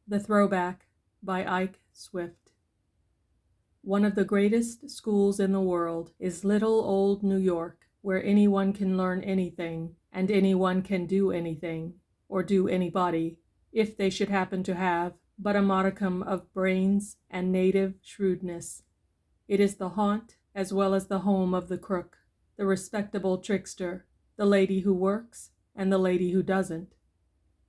The Throwback by Ike Swift. One of the greatest schools in the world is little old New York, where anyone can learn anything, and anyone can do anything, or do anybody, if they should happen to have but a modicum of brains and native shrewdness. It is the haunt as well as the home of the crook, the respectable trickster, the lady who works, and the lady who doesn't.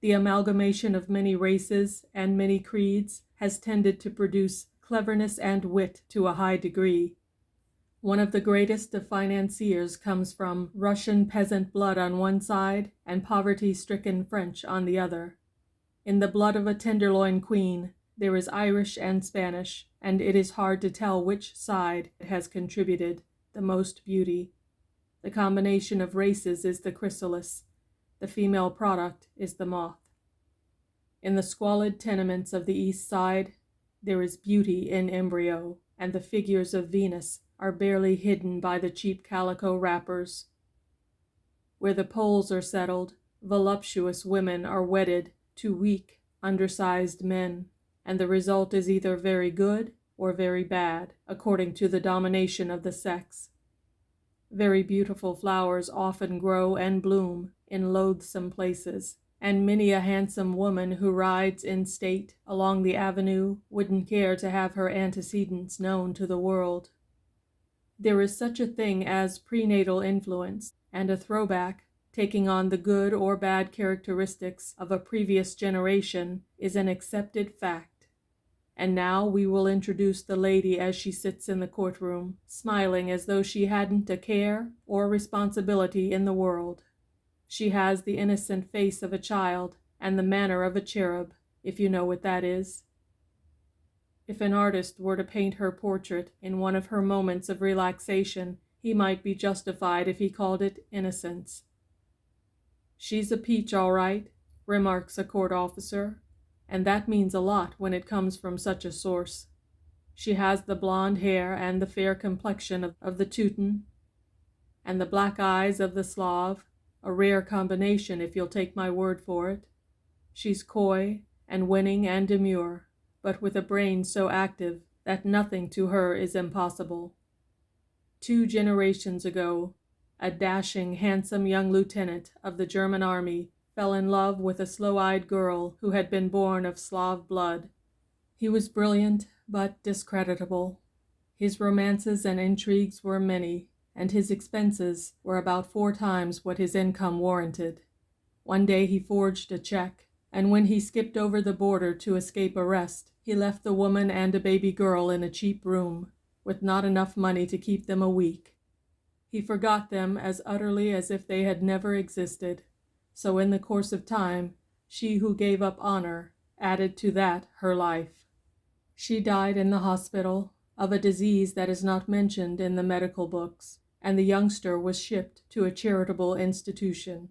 The amalgamation of many races and many creeds has tended to produce cleverness and wit to a high degree. One of the greatest of financiers comes from Russian peasant blood on one side and poverty-stricken French on the other. In the blood of a Tenderloin queen there is Irish and Spanish, and it is hard to tell which side has contributed the most beauty. The combination of races is the chrysalis. The female product is the moth. In the squalid tenements of the East Side, there is beauty in embryo, and the figures of Venus are barely hidden by the cheap calico wrappers. Where the poles are settled, voluptuous women are wedded to weak, undersized men, and the result is either very good or very bad, according to the domination of the sex. Very beautiful flowers often grow and bloom in loathsome places, and many a handsome woman who rides in state along the avenue wouldn't care to have her antecedents known to the world. There is such a thing as prenatal influence, and a throwback, taking on the good or bad characteristics of a previous generation, is an accepted fact. And now we will introduce the lady as she sits in the courtroom, smiling as though she hadn't a care or responsibility in the world. She has the innocent face of a child and the manner of a cherub, if you know what that is. If an artist were to paint her portrait in one of her moments of relaxation, he might be justified if he called it innocence. "She's a peach, all right," remarks a court officer, and that means a lot when it comes from such a source. She has the blonde hair and the fair complexion of the Teuton, and the black eyes of the Slav, a rare combination if you'll take my word for it. She's coy and winning and demure, but with a brain so active that nothing to her is impossible. 2 generations ago, a dashing, handsome young lieutenant of the German army fell in love with a slow-eyed girl who had been born of Slav blood. He was brilliant but discreditable. His romances and intrigues were many, and his expenses were about 4 times what his income warranted. One day he forged a check, and when he skipped over the border to escape arrest, he left the woman and a baby girl in a cheap room, with not enough money to keep them a week. He forgot them as utterly as if they had never existed. So in the course of time, she who gave up honor added to that her life. She died in the hospital of a disease that is not mentioned in the medical books, and the youngster was shipped to a charitable institution.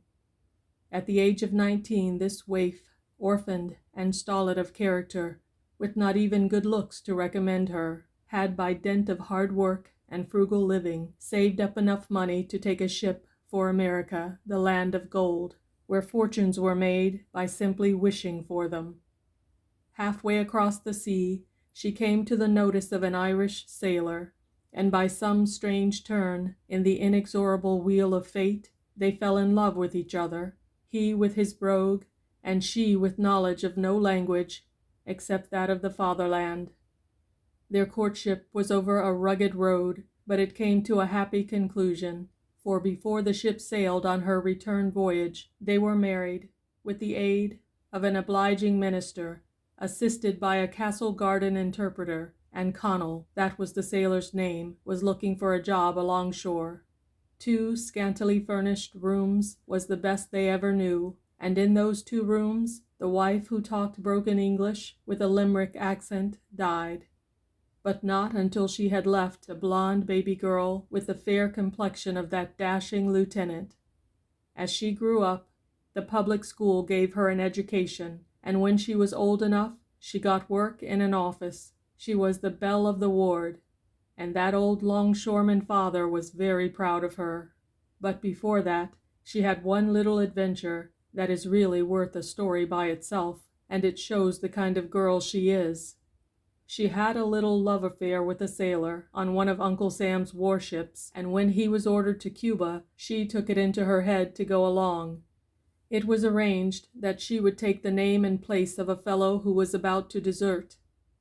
At the age of 19, this waif, orphaned and stolid of character, with not even good looks to recommend her, had by dint of hard work and frugal living saved up enough money to take a ship for America, the land of gold, where fortunes were made by simply wishing for them. Halfway across the sea, she came to the notice of an Irish sailor, and by some strange turn in the inexorable wheel of fate, they fell in love with each other, he with his brogue, and she with knowledge of no language except that of the fatherland. Their courtship was over a rugged road, but it came to a happy conclusion, for before the ship sailed on her return voyage, they were married, with the aid of an obliging minister, assisted by a Castle Garden interpreter, and Connell, that was the sailor's name, was looking for a job alongshore. 2 scantily furnished rooms was the best they ever knew, and in those 2 rooms, the wife who talked broken English with a Limerick accent died. But not until she had left a blonde baby girl with the fair complexion of that dashing lieutenant. As she grew up, the public school gave her an education, and when she was old enough, she got work in an office. She was the belle of the ward, and that old longshoreman father was very proud of her. But before that, she had one little adventure that is really worth a story by itself, and it shows the kind of girl she is. She had a little love affair with a sailor on one of Uncle Sam's warships, and when he was ordered to Cuba, she took it into her head to go along. It was arranged that she would take the name and place of a fellow who was about to desert.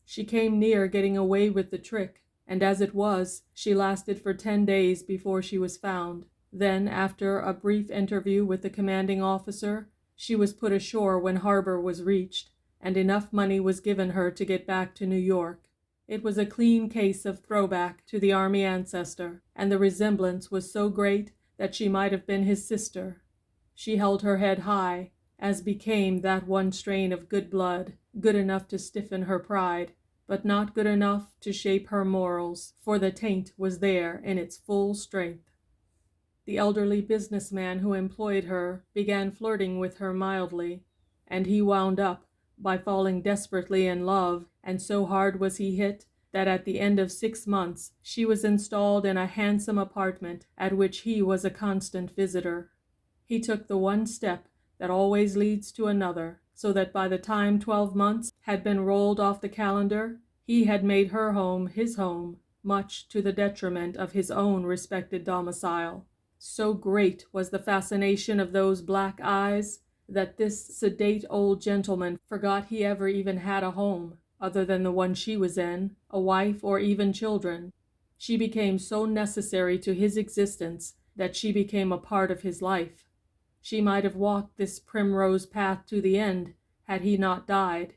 She came near getting away with the trick, and as it was, she lasted for 10 days before she was found. Then, after a brief interview with the commanding officer, she was put ashore when harbor was reached, and enough money was given her to get back to New York. It was a clean case of throwback to the Army ancestor, and the resemblance was so great that she might have been his sister. She held her head high, as became that one strain of good blood, good enough to stiffen her pride, but not good enough to shape her morals, for the taint was there in its full strength. The elderly businessman who employed her began flirting with her mildly, and he wound up by falling desperately in love, and so hard was he hit that at the end of 6 months she was installed in a handsome apartment at which he was a constant visitor. He took the one step that always leads to another, so that by the time 12 months had been rolled off the calendar, he had made her home his home, much to the detriment of his own respected domicile. So great was the fascination of those black eyes that this sedate old gentleman forgot he ever even had a home, other than the one she was in, a wife, or even children. She became so necessary to his existence that she became a part of his life. She might have walked this primrose path to the end had he not died.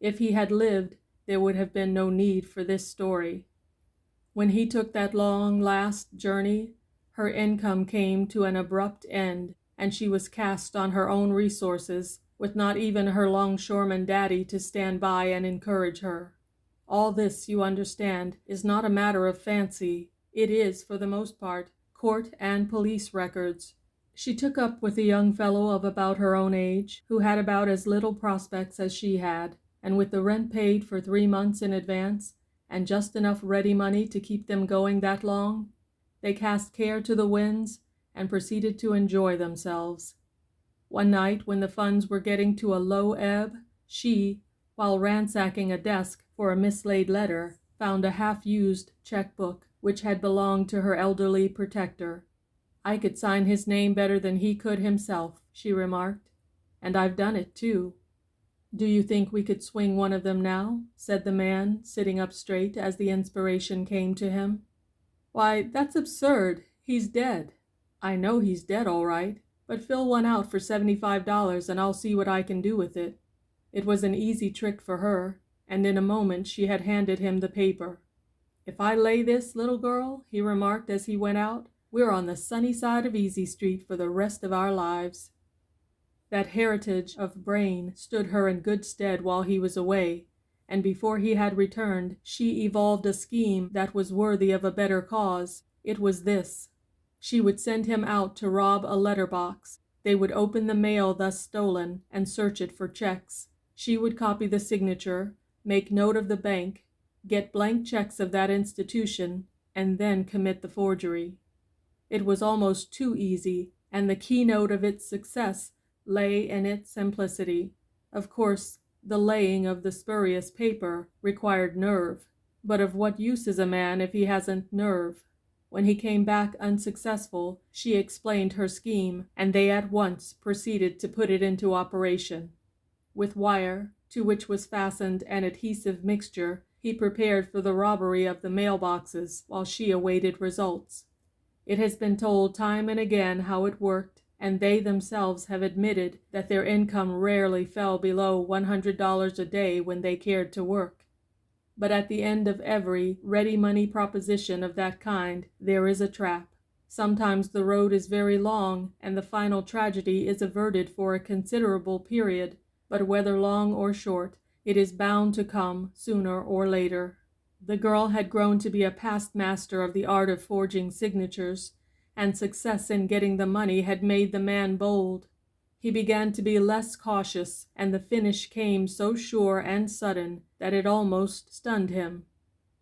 If he had lived, there would have been no need for this story. When he took that long last journey, her income came to an abrupt end, and she was cast on her own resources, with not even her longshoreman daddy to stand by and encourage her. All this, you understand, is not a matter of fancy. It is, for the most part, court and police records. She took up with a young fellow of about her own age, who had about as little prospects as she had, and with the rent paid for 3 months in advance, and just enough ready money to keep them going that long, they cast care to the winds and proceeded to enjoy themselves. One night, when the funds were getting to a low ebb, she, while ransacking a desk for a mislaid letter, found a half-used checkbook which had belonged to her elderly protector. "I could sign his name better than he could himself," she remarked, "and I've done it, too." "Do you think we could swing one of them now?" said the man, sitting up straight as the inspiration came to him. "Why, that's absurd. He's dead." "I know he's dead, all right, but fill one out for $75 and I'll see what I can do with it." It was an easy trick for her, and in a moment she had handed him the paper. "If I lay this, little girl," he remarked as he went out, "we're on the sunny side of Easy Street for the rest of our lives." That heritage of brain stood her in good stead while he was away, and before he had returned, she evolved a scheme that was worthy of a better cause. It was this: she would send him out to rob a letter-box. They would open the mail thus stolen and search it for checks. She would copy the signature, make note of the bank, get blank checks of that institution, and then commit the forgery. It was almost too easy, and the keynote of its success lay in its simplicity. Of course, the laying of the spurious paper required nerve, but of what use is a man if he hasn't nerve? When he came back unsuccessful, she explained her scheme, and they at once proceeded to put it into operation. With wire, to which was fastened an adhesive mixture, he prepared for the robbery of the mailboxes while she awaited results. It has been told time and again how it worked, and they themselves have admitted that their income rarely fell below $100 a day when they cared to work. But at the end of every ready-money proposition of that kind, there is a trap. Sometimes the road is very long, and the final tragedy is averted for a considerable period, but whether long or short, it is bound to come sooner or later. The girl had grown to be a past master of the art of forging signatures, and success in getting the money had made the man bold. He began to be less cautious, and the finish came so sure and sudden that it almost stunned him.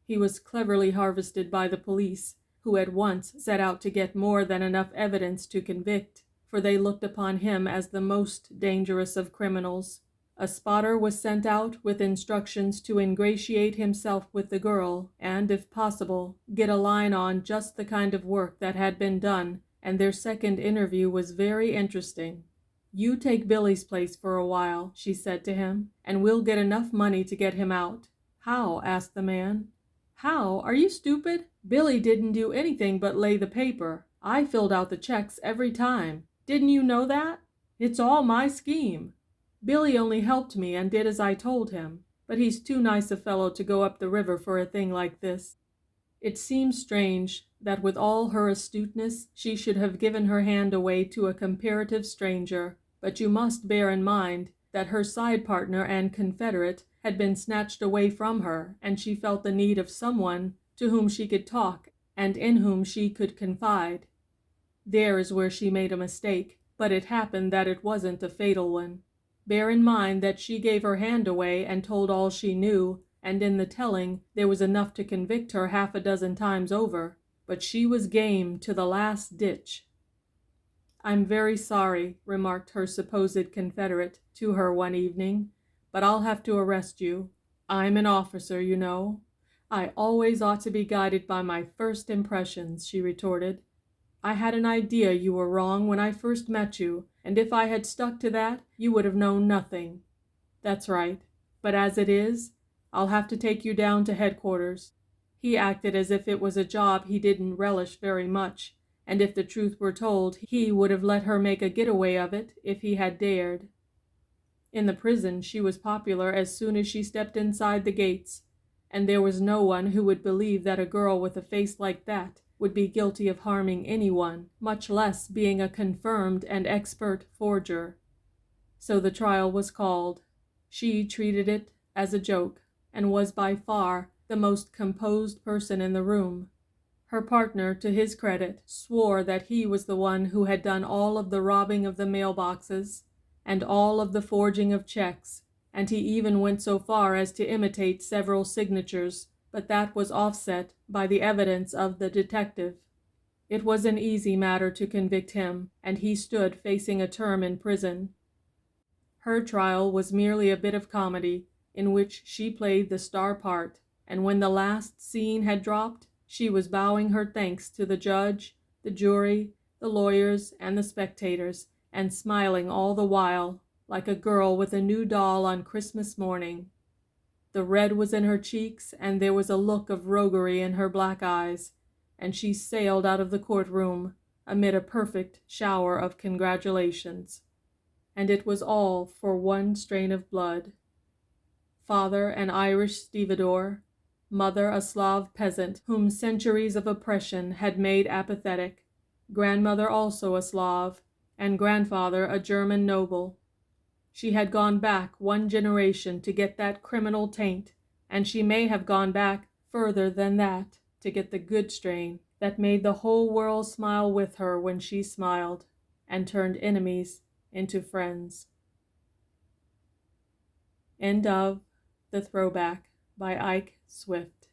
He was cleverly harvested by the police, who at once set out to get more than enough evidence to convict, for they looked upon him as the most dangerous of criminals. A spotter was sent out with instructions to ingratiate himself with the girl and, if possible, get a line on just the kind of work that had been done, and their second interview was very interesting. "You take Billy's place for a while," she said to him, "and we'll get enough money to get him out." "How?" asked the man. "How? Are you stupid? Billy didn't do anything but lay the paper. I filled out the checks every time. Didn't you know that? It's all my scheme. Billy only helped me and did as I told him, but he's too nice a fellow to go up the river for a thing like this." It seems strange that with all her astuteness she should have given her hand away to a comparative stranger, but you must bear in mind that her side partner and confederate had been snatched away from her, and she felt the need of someone to whom she could talk and in whom she could confide. There is where she made a mistake, but it happened that it wasn't a fatal one. Bear in mind that she gave her hand away and told all she knew, and in the telling there was enough to convict her half a dozen times over, but she was game to the last ditch. "I'm very sorry," remarked her supposed confederate to her one evening, "but I'll have to arrest you. I'm an officer, you know." "I always ought to be guided by my first impressions," she retorted. "I had an idea you were wrong when I first met you, and if I had stuck to that, you would have known nothing." "That's right. But as it is, I'll have to take you down to headquarters." He acted as if it was a job he didn't relish very much, and if the truth were told, he would have let her make a getaway of it if he had dared. In the prison she was popular as soon as she stepped inside the gates, and there was no one who would believe that a girl with a face like that would be guilty of harming anyone, much less being a confirmed and expert forger. So the trial was called. She treated it as a joke, and was by far the most composed person in the room. Her partner, to his credit, swore that he was the one who had done all of the robbing of the mailboxes and all of the forging of checks, and he even went so far as to imitate several signatures, but that was offset by the evidence of the detective. It was an easy matter to convict him, and he stood facing a term in prison. Her trial was merely a bit of comedy, in which she played the star part, and when the last scene had dropped, she was bowing her thanks to the judge, the jury, the lawyers, and the spectators, and smiling all the while, like a girl with a new doll on Christmas morning. The red was in her cheeks, and there was a look of roguery in her black eyes, and she sailed out of the courtroom amid a perfect shower of congratulations. And it was all for one strain of blood. Father an Irish stevedore, mother a Slav peasant whom centuries of oppression had made apathetic, grandmother also a Slav, and grandfather a German noble. She had gone back one generation to get that criminal taint, and she may have gone back further than that to get the good strain that made the whole world smile with her when she smiled, and turned enemies into friends. End of The Throwback by Ike Swift.